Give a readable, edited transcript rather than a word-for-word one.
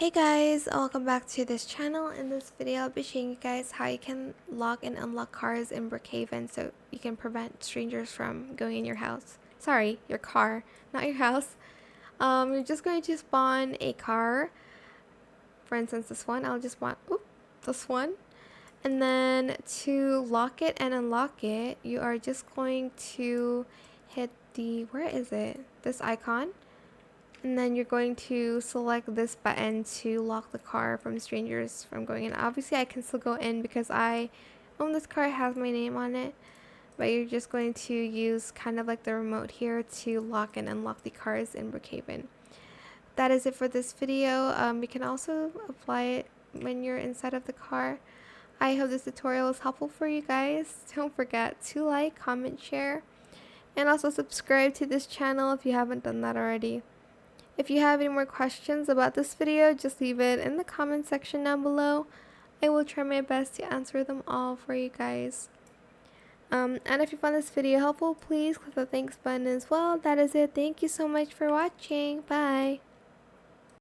Hey guys, welcome back to this channel. In this video, I'll be showing you guys how you can lock and unlock cars in Brookhaven so you can prevent strangers from going in your house. Sorry, your car, not your house. You're just going to spawn a car. For instance, this one. I'll just want this one. And then to lock it and unlock it, you are just going to hit where is it? This icon. And then you're going to select this button to lock the car from strangers from going in. Obviously, I can still go in because I own this car. It has my name on it. But you're just going to use kind of like the remote here to lock and unlock the cars in Brookhaven. That is it for this video. You can also apply it when you're inside of the car. I hope this tutorial was helpful for you guys. Don't forget to like, comment, share, and also subscribe to this channel if you haven't done that already. If you have any more questions about this video, just leave it in the comment section down below. I will try my best to answer them all for you guys. And if you found this video helpful, please click the thanks button as well. That is it. Thank you so much for watching. Bye.